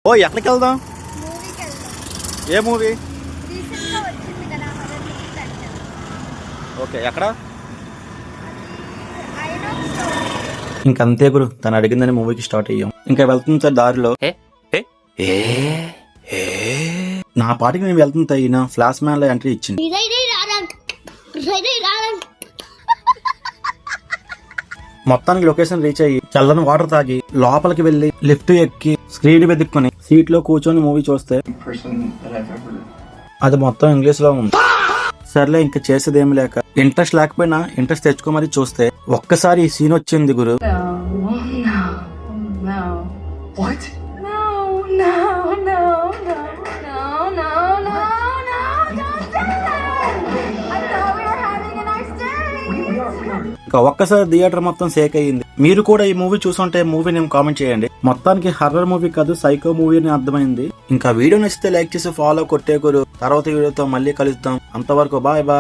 ఓ ఎక్కడికి వెళ్దాం? మూవీకి వెళ్దాం. ఏ మూవీ? రీసెంట్గా వచ్చింది కదా హర్రర్ మూవీ కంటే. ఓకే, ఎక్కడ? ఐనాక్స్ లో. ఇంకంతే గురు, తను అడిగిందని మూవీకి స్టార్ట్ అయ్యాం. ఇంకా వెళ్తుంది సార్ దారిలో. నా పాటికి నేను వెళ్తుంది ఈయన ఫ్లాష్ మ్యాన్ లో ఎంట్రీ ఇచ్చింది. మొత్తానికి లొకేషన్ రీచ్ అయ్యి చల్లని వాటర్ తాగి లోపలికి వెళ్లి లిఫ్ట్ ఎక్కి స్క్రీన్ వెతుక్కుని సీట్ లో కూర్చొని మూవీ చూస్తే అది మొత్తం ఇంగ్లీష్ లో ఉంది. సర్లే ఇంకా చేసేదేమి లేక ఇంట్రెస్ట్ లేకపోయినా ఇంట్రెస్ట్ తెచ్చుకోమని చూస్తే ఒక్కసారి ఈ సీన్ వచ్చింది గురు. ఇంకా ఒక్కసారి థియేటర్ మొత్తం షేక్ అయ్యింది. మీరు కూడా ఈ మూవీ చూసుంటే మూవీ నేమ్ కామెంట్ చేయండి. మొత్తానికి హర్రర్ మూవీ కాదు, సైకో మూవీ అని అర్థమైంది. ఇంకా వీడియో నచ్చితే లైక్ చేసి ఫాలో కొట్టే గురు. తర్వాత వీడియోతో మళ్ళీ కలుద్దాం. అంతవరకు బాయ్ బాయ్.